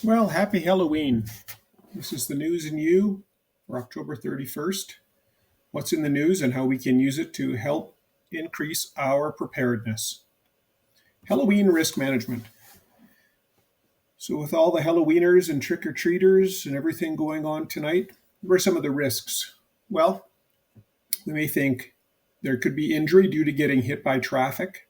Well, happy Halloween. This is the news and you for October 31st. What's in the news and how we can use it to help increase our preparedness. Halloween risk management. So, with all the Halloweeners and trick or treaters and everything going on tonight, what are some of the risks? Well, we may think there could be injury due to getting hit by traffic.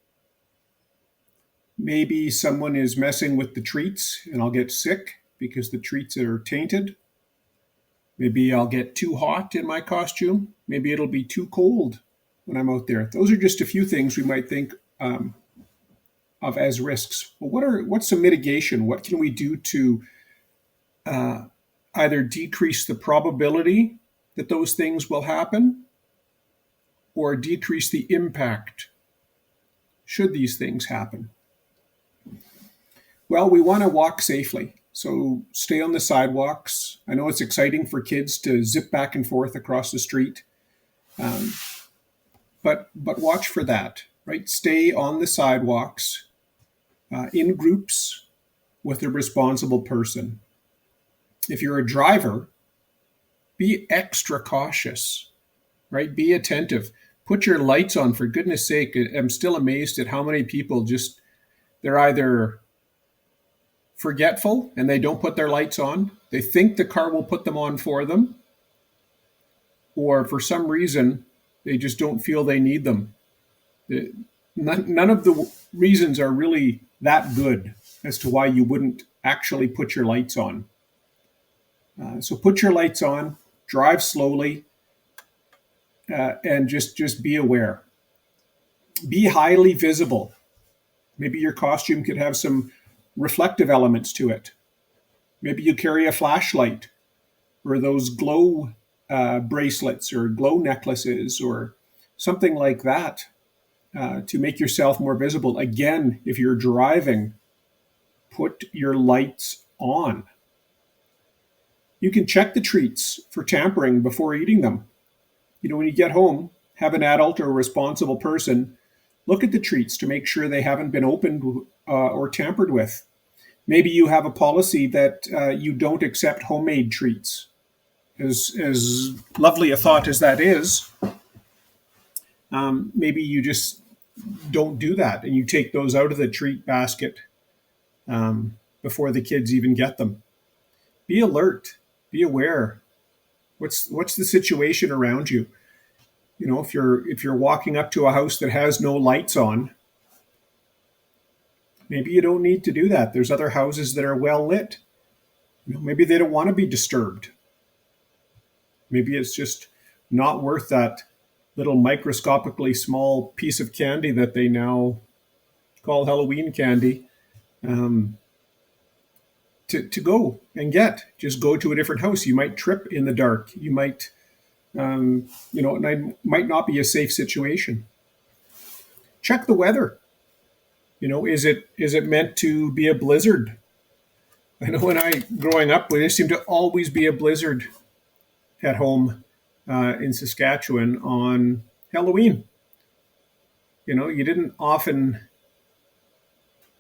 Maybe someone is messing with the treats and I'll get sick because the treats are tainted. Maybe I'll get too hot in my costume. Maybe it'll be too cold when I'm out there. Those are just a few things we might think of as risks. But what's some mitigation? What can we do to uh, either decrease the probability that those things will happen or decrease the impact should these things happen? Well, we want to walk safely. So stay on the sidewalks. I know it's exciting for kids to zip back and forth across the street, um, but watch for that, right? Stay on the sidewalks in groups with a responsible person. If you're a driver, be extra cautious, right? Be attentive. Put your lights on, for goodness sake. I'm still amazed at how many people they're either forgetful and they don't put their lights on. They think the car will put them on for them, or for some reason, they just don't feel they need them. None of the reasons are really that good as to why you wouldn't actually put your lights on. So put your lights on, drive slowly, and just be aware. Be highly visible. Maybe your costume could have some reflective elements to it. Maybe you carry a flashlight or those glow bracelets or glow necklaces or something like that to make yourself more visible. Again, if you're driving, put your lights on. You can check the treats for tampering before eating them. When you get home, have an adult or a responsible person look at the treats to make sure they haven't been opened or tampered with. Maybe you have a policy that you don't accept homemade treats. As lovely a thought as that is, maybe you just don't do that and you take those out of the treat basket before the kids even get them. Be alert. Be aware. What's the situation around you? If you're walking up to a house that has no lights on, maybe you don't need to do that. There's other houses that are well lit. Maybe they don't want to be disturbed. Maybe it's just not worth that little microscopically small piece of candy that they now call Halloween candy to go and get. Just go to a different house. You might trip in the dark. You might, it might not be a safe situation. Check the weather. Is it meant to be a blizzard? I know growing up, there seemed to always be a blizzard at home in Saskatchewan on Halloween. You didn't often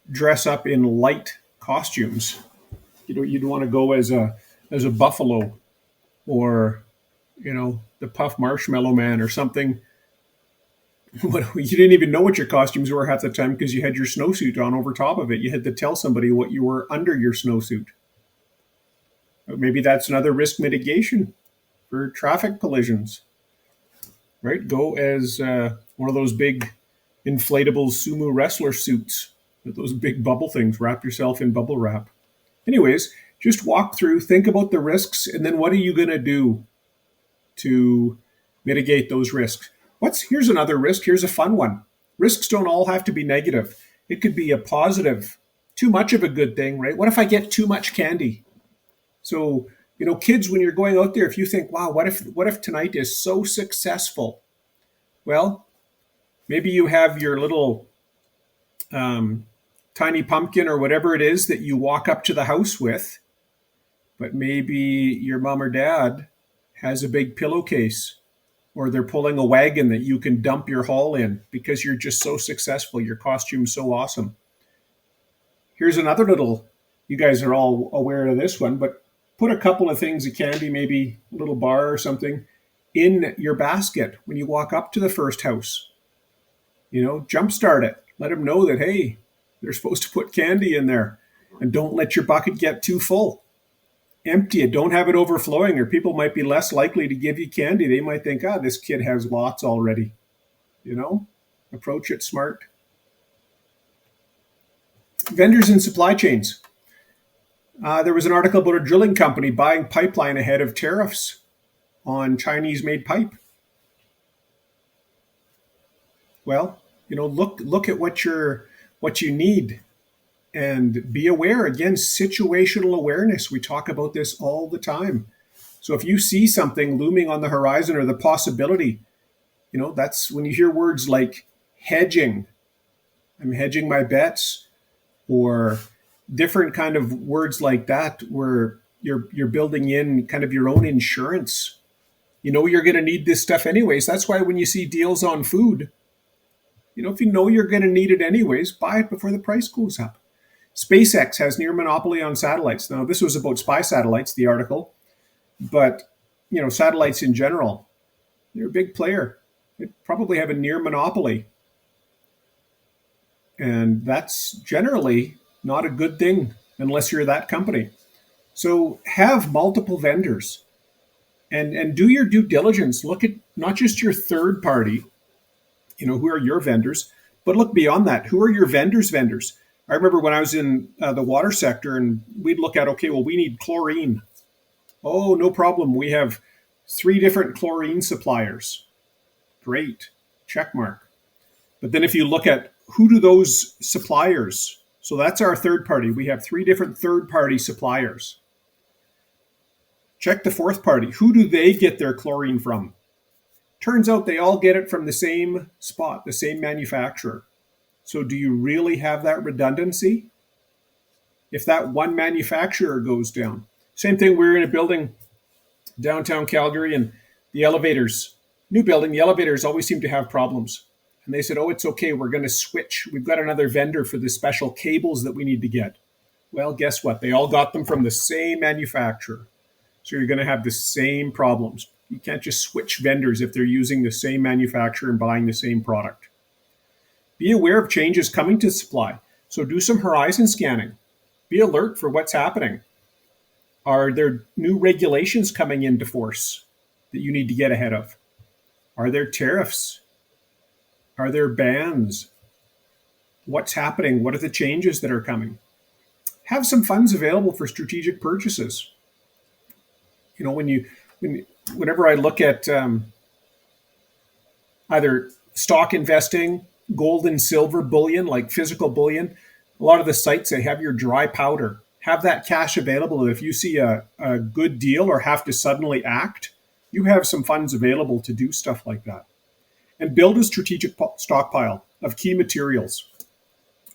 dress up in light costumes. You'd want to go as a buffalo or the Puff Marshmallow Man or something. You didn't even know what your costumes were half the time because you had your snowsuit on over top of it. You had to tell somebody what you were under your snowsuit. Maybe that's another risk mitigation for traffic collisions, right? Go as one of those big inflatable sumo wrestler suits with those big bubble things. Wrap yourself in bubble wrap. Anyways, just walk through, think about the risks, and then what are you going to do to mitigate those risks? Here's another risk. Here's a fun one. Risks don't all have to be negative. It could be a positive. Too much of a good thing, right? What if I get too much candy? So, kids, when you're going out there, if you think, wow, what if tonight is so successful? Well, maybe you have your little tiny pumpkin or whatever it is that you walk up to the house with, but maybe your mom or dad has a big pillowcase, or they're pulling a wagon that you can dump your haul in because you're just so successful. Your costume's so awesome. Here's another little You guys are all aware of this one, but put a couple of things of candy, maybe a little bar or something, in your basket when you walk up to the first house. Jumpstart it. Let them know that, hey, they're supposed to put candy in there. And don't let your bucket get too full. Empty it. Don't have it overflowing, or people might be less likely to give you candy. They might think, this kid has lots already. Approach it smart. Vendors and supply chains. There was an article about a drilling company buying pipeline ahead of tariffs on Chinese-made pipe. Well, look at what you need, and be aware. Again, situational awareness. We talk about this all the time. So if you see something looming on the horizon or the possibility, that's when you hear words like hedging. I'm hedging my bets, or different kind of words like that, where you're building in kind of your own insurance. You're going to need this stuff anyways. That's why when you see deals on food, if you know you're going to need it anyways, buy it before the price goes up. SpaceX has near monopoly on satellites. Now, this was about spy satellites, the article, but satellites in general, they're a big player. They probably have a near monopoly, and that's generally not a good thing unless you're that company. So have multiple vendors, and do your due diligence. Look at not just your third party, who are your vendors, but look beyond that. Who are your vendors? I remember when I was in the water sector, and we'd look at, okay, well, we need chlorine. Oh, no problem. We have 3 different chlorine suppliers. Great. Check mark. But then if you look at who do those suppliers, so that's our third party. We have 3 different third party suppliers. Check the fourth party. Who do they get their chlorine from? Turns out they all get it from the same spot, the same manufacturer. So do you really have that redundancy? If that one manufacturer goes down. Same thing, we were in a building downtown Calgary, and the elevators, new building, the elevators always seem to have problems. And they said, it's okay, we're going to switch. We've got another vendor for the special cables that we need to get. Well, guess what? They all got them from the same manufacturer. So you're going to have the same problems. You can't just switch vendors if they're using the same manufacturer and buying the same product. Be aware of changes coming to supply. So do some horizon scanning. Be alert for what's happening. Are there new regulations coming into force that you need to get ahead of? Are there tariffs? Are there bans? What's happening? What are the changes that are coming? Have some funds available for strategic purchases. Whenever I look at either stock investing, gold and silver bullion, like physical bullion, a lot of the sites say have your dry powder, have that cash available. If you see a good deal or have to suddenly act, you have some funds available to do stuff like that. And build a strategic stockpile of key materials,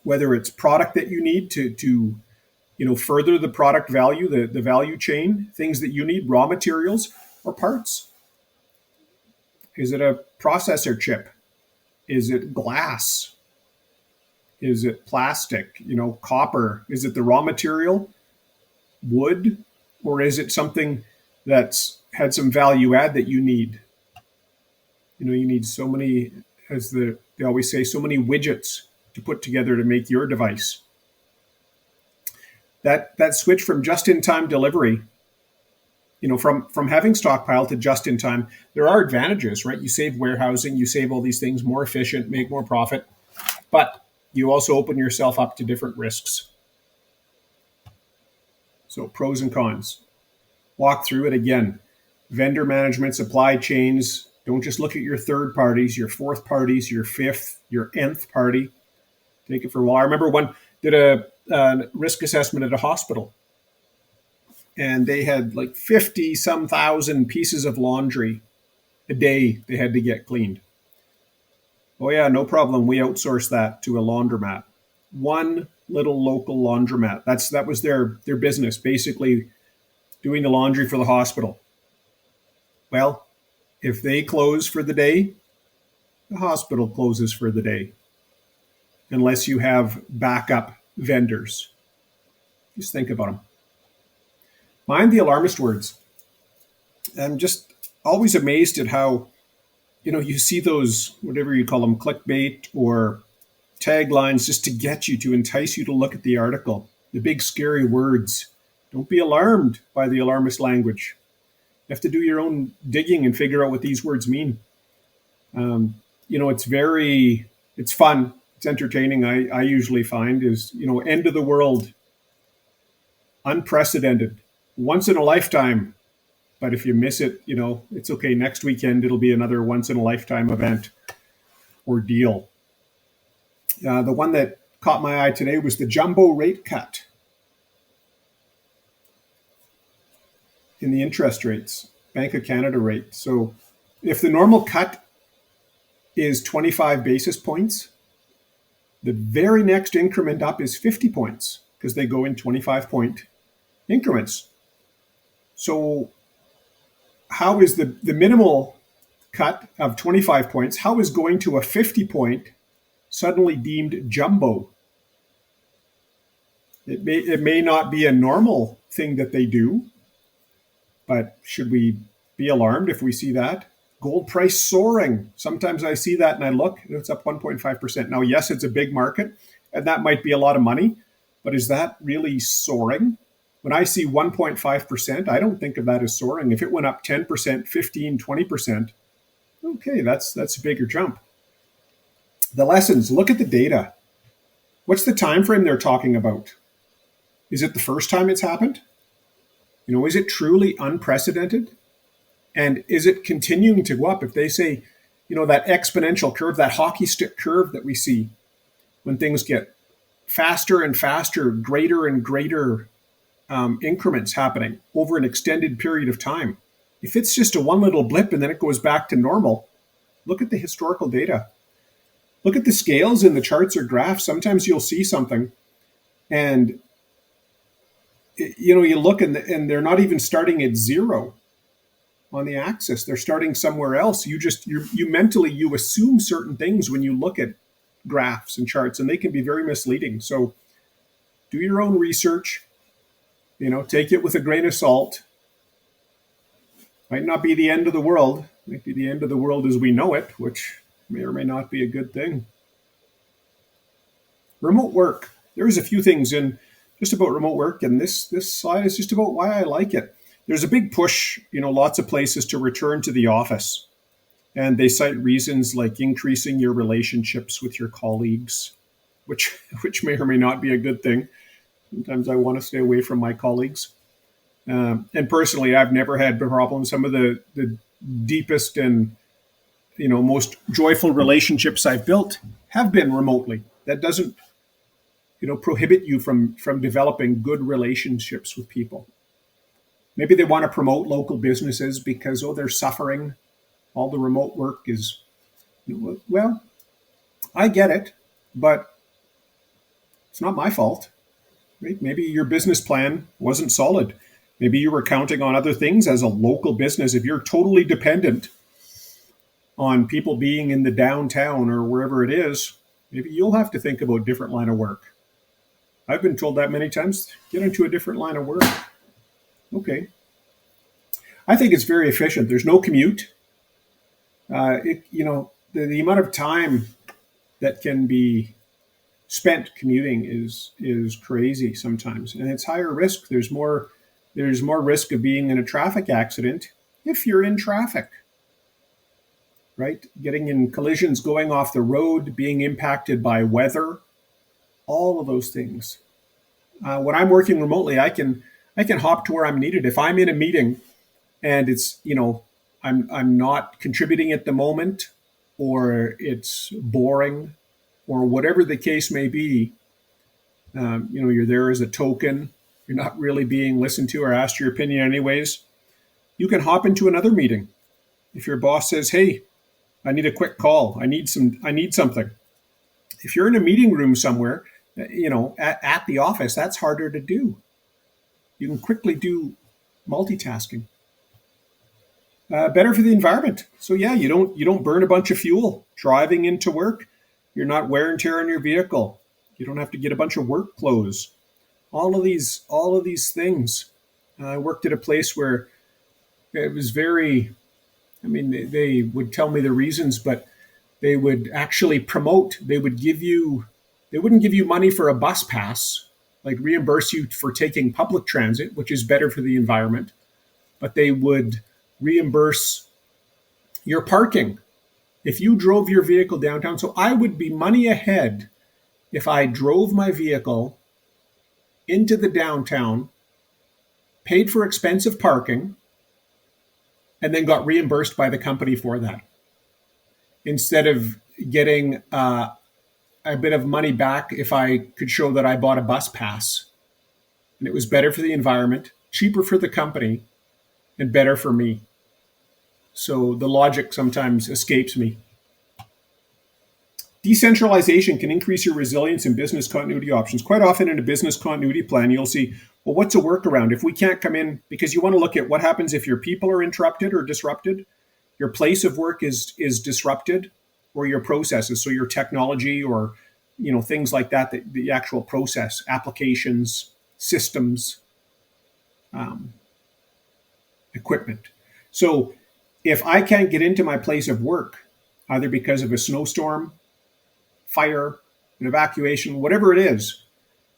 whether it's product that you need to further the product value, the value chain, things that you need, raw materials or parts. Is it a processor chip? Is it glass? Is it plastic? Copper? Is it the raw material, wood, or is it something that's had some value add that you need? You need so many, as they always say, so many widgets to put together to make your device. That switch from just-in-time delivery, from having stockpile to just-in-time, there are advantages, right? You save warehousing, you save all these things, more efficient, make more profit, but you also open yourself up to different risks. So pros and cons. Walk through it again. Vendor management, supply chains. Don't just look at your third parties, your fourth parties, your fifth, your nth party. Take it for a while. I remember one did a risk assessment at a hospital, and they had like 50 some thousand pieces of laundry a day they had to get cleaned. Oh yeah, no problem. We outsourced that to a laundromat. One little local laundromat. That was their business, basically doing the laundry for the hospital. Well, if they close for the day, the hospital closes for the day, unless you have backup vendors. Just think about them. Mind the alarmist words. I'm just always amazed at how, you see those, whatever you call them, clickbait or taglines just to get you, to entice you to look at the article. The big scary words. Don't be alarmed by the alarmist language. You have to do your own digging and figure out what these words mean. It's fun. It's entertaining. I usually find is, end of the world, unprecedented, once in a lifetime. But if you miss it, it's okay. Next weekend, it'll be another once in a lifetime event or deal. The one that caught my eye today was the jumbo rate cut in the interest rates, Bank of Canada rate. So if the normal cut is 25 basis points, the very next increment up is 50 points because they go in 25-point increments. So how is the minimal cut of 25 points, how is going to a 50-point suddenly deemed jumbo? It may not be a normal thing that they do, but should we be alarmed if we see that? Gold price soaring. Sometimes I see that and I look, it's up 1.5%. Now, yes, it's a big market and that might be a lot of money, but is that really soaring? When I see 1.5%, I don't think of that as soaring. If it went up 10%, 15, 20%, okay, that's a bigger jump. The lessons, look at the data. What's the time frame they're talking about? Is it the first time it's happened? Is it truly unprecedented? And is it continuing to go up? If they say, that exponential curve, that hockey stick curve that we see when things get faster and faster, greater and greater increments happening over an extended period of time. If it's just a one little blip and then it goes back to normal, look at the historical data. Look at the scales in the charts or graphs. Sometimes you'll see something and you look and they're not even starting at zero on the axis. They're starting somewhere else. You mentally assume certain things when you look at graphs and charts, and they can be very misleading. So do your own research. Take it with a grain of salt. Might not be the end of the world. Might be the end of the world as we know it, which may or may not be a good thing. Remote work. There's a few things in just about remote work, and this slide is just about why I like it. There's a big push, lots of places to return to the office. And they cite reasons like increasing your relationships with your colleagues, which may or may not be a good thing. Sometimes I want to stay away from my colleagues. And personally, I've never had problems. Some of the deepest and most joyful relationships I've built have been remotely. That doesn't prohibit you from developing good relationships with people. Maybe they want to promote local businesses because, they're suffering. All the remote work is, well, I get it, but it's not my fault. Right? Maybe your business plan wasn't solid. Maybe you were counting on other things as a local business. If you're totally dependent on people being in the downtown or wherever it is, maybe you'll have to think about a different line of work. I've been told that many times, get into a different line of work. Okay. I think it's very efficient. There's no commute. The amount of time that can be spent commuting is crazy sometimes, and it's higher risk. There's more risk of being in a traffic accident if you're in traffic, right? Getting in collisions, going off the road, being impacted by weather, all of those things. When I'm working remotely, I can hop to where I'm needed. If I'm in a meeting and it's I'm not contributing at the moment, or it's boring, or whatever the case may be, you're there as a token. You're not really being listened to or asked your opinion anyways. You can hop into another meeting. If your boss says, "Hey, I need a quick call. I need something." If you're in a meeting room somewhere, at the office, that's harder to do. You can quickly do multitasking. Better for the environment. So yeah, you don't burn a bunch of fuel driving into work. You're not wear and tear on your vehicle. You don't have to get a bunch of work clothes. all of these things. I worked at a place where it was very, I mean, they would tell me the reasons, but they would actually promote, they wouldn't give you money for a bus pass, like reimburse you for taking public transit, which is better for the environment, but they would reimburse your parking if you drove your vehicle downtown. So I would be money ahead if I drove my vehicle into the downtown, paid for expensive parking, and then got reimbursed by the company for that, instead of getting a bit of money back if I could show that I bought a bus pass and it was better for the environment, cheaper for the company, and better for me. So the logic sometimes escapes me. Decentralization can increase your resilience in business continuity options. Quite often in a business continuity plan, you'll see, well, what's a workaround? If we can't come in, because you want to look at what happens if your people are interrupted or disrupted, your place of work is disrupted, or your processes, so your technology or things like that, the actual process, applications, systems, um, equipment. So if I can't get into my place of work, either because of a snowstorm, fire, an evacuation, whatever it is,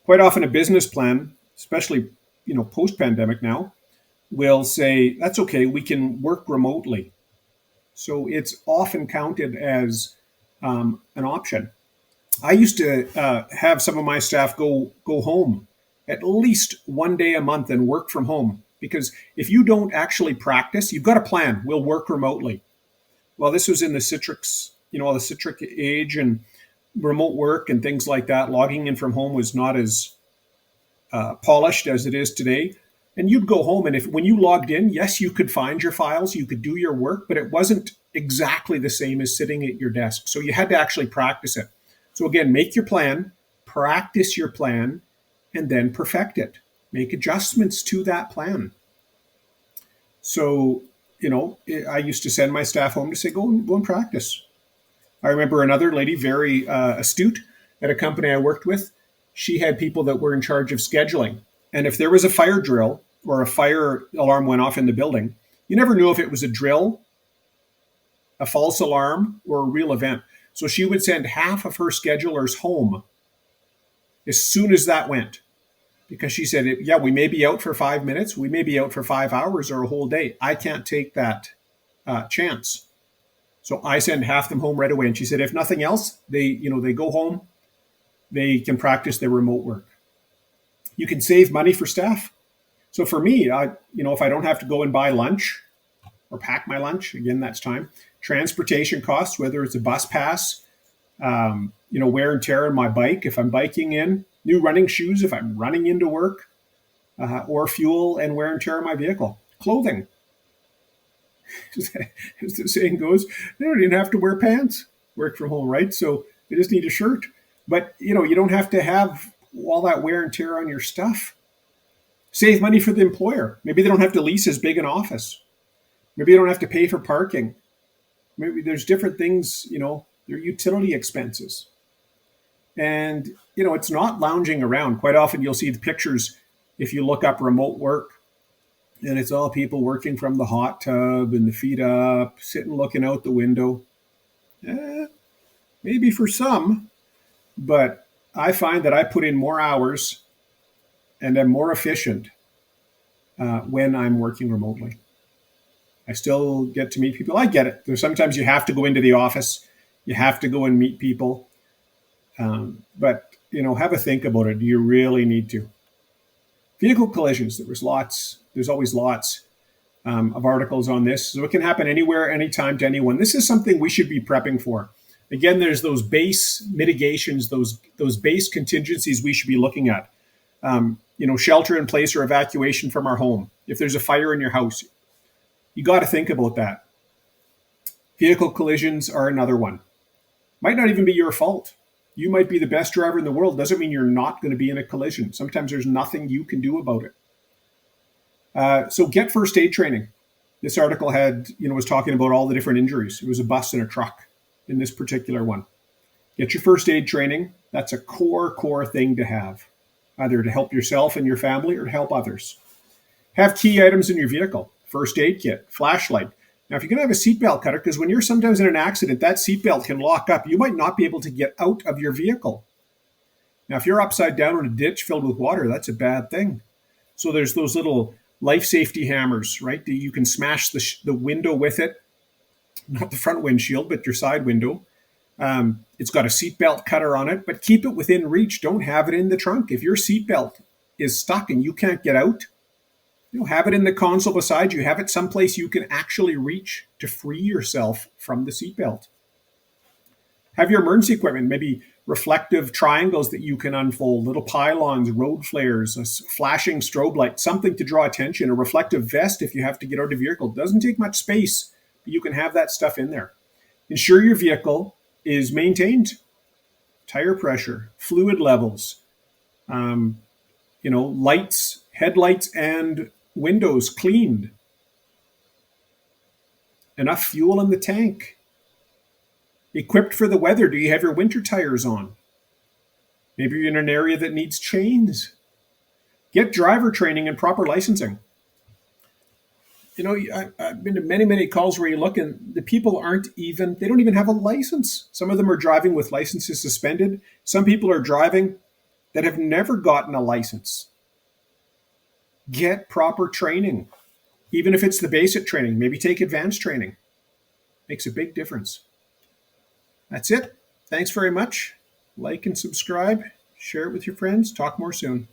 quite often a business plan, especially post-pandemic now, will say that's okay, we can work remotely. So it's often counted as an option. I used to have some of my staff go home at least one day a month and work from home, because if you don't actually practice, you've got a plan. We'll work remotely. Well, this was in the Citrix age, and remote work and things like that. Logging in from home was not as polished as it is today. And you'd go home, and if when you logged in, yes, you could find your files, you could do your work, but it wasn't exactly the same as sitting at your desk. So you had to actually practice it. So again, make your plan, practice your plan, and then perfect it. Make adjustments to that plan. So, I used to send my staff home to say, go and practice. I remember another lady, very astute, at a company I worked with. She had people that were in charge of scheduling. And if there was a fire drill or a fire alarm went off in the building, you never knew if it was a drill, a false alarm, or a real event. So she would send half of her schedulers home as soon as that went, because she said, yeah, we may be out for 5 minutes, we may be out for 5 hours or a whole day. I can't take that chance. So I send half them home right away. And she said, if nothing else, they go home, they can practice their remote work. You can save money for staff. So for me, if I don't have to go and buy lunch or pack my lunch, again, that's time. Transportation costs, whether it's a bus pass, wear and tear on my bike, if I'm biking in, new running shoes, if I'm running into work, or fuel and wear and tear on my vehicle. Clothing. As the saying goes, they don't even have to wear pants, work from home, right? So they just need a shirt. But, you don't have to have all that wear and tear on your stuff. Save money for the employer. Maybe they don't have to lease as big an office. Maybe you don't have to pay for parking. Maybe there's different things, their utility expenses. And, it's not lounging around. Quite often you'll see the pictures if you look up remote work, and it's all people working from the hot tub and the feet up, sitting looking out the window. Maybe for some, but I find that I put in more hours and am more efficient when I'm working remotely. I still get to meet people. I get it. There's sometimes you have to go into the office. You have to go and meet people. But, have a think about it. Do you really need to? Vehicle collisions, there's always lots of articles on this. So it can happen anywhere, anytime, to anyone. This is something we should be prepping for. Again, there's those base mitigations, those base contingencies we should be looking at. Shelter in place or evacuation from our home. If there's a fire in your house, you got to think about that. Vehicle collisions are another one. Might not even be your fault. You might be the best driver in the world. Doesn't mean you're not going to be in a collision. Sometimes there's nothing you can do about it. So get first aid training. This article was talking about all the different injuries. It was a bus and a truck in this particular one. Get your first aid training. That's a core thing to have. either to help yourself and your family or to help others. Have key items in your vehicle: first aid kit, flashlight. Now, if you're going to have a seatbelt cutter, because when you're sometimes in an accident, that seatbelt can lock up. You might not be able to get out of your vehicle. Now, if you're upside down in a ditch filled with water, that's a bad thing. So there's those little life safety hammers, right? You can smash the window with it, not the front windshield, but your side window. It's got a seatbelt cutter on it, but keep it within reach. Don't have it in the trunk. If your seatbelt is stuck and you can't get out, have it in the console beside you. Have it someplace you can actually reach to free yourself from the seatbelt. Have your emergency equipment, maybe reflective triangles that you can unfold, little pylons, road flares, a flashing strobe light, something to draw attention, a reflective vest if you have to get out of your vehicle. It doesn't take much space, but you can have that stuff in there. Ensure your vehicle is maintained. Tire pressure, fluid levels, lights, headlights, and windows cleaned. Enough fuel in the tank. Equipped for the weather. Do you have your winter tires on? Maybe you're in an area that needs chains. Get driver training and proper licensing. I've been to many, many calls where you look and the people they don't even have a license. Some of them are driving with licenses suspended. Some people are driving that have never gotten a license. Get proper training. Even if it's the basic training, maybe take advanced training. Makes a big difference. That's it. Thanks very much. Like and subscribe. Share it with your friends. Talk more soon.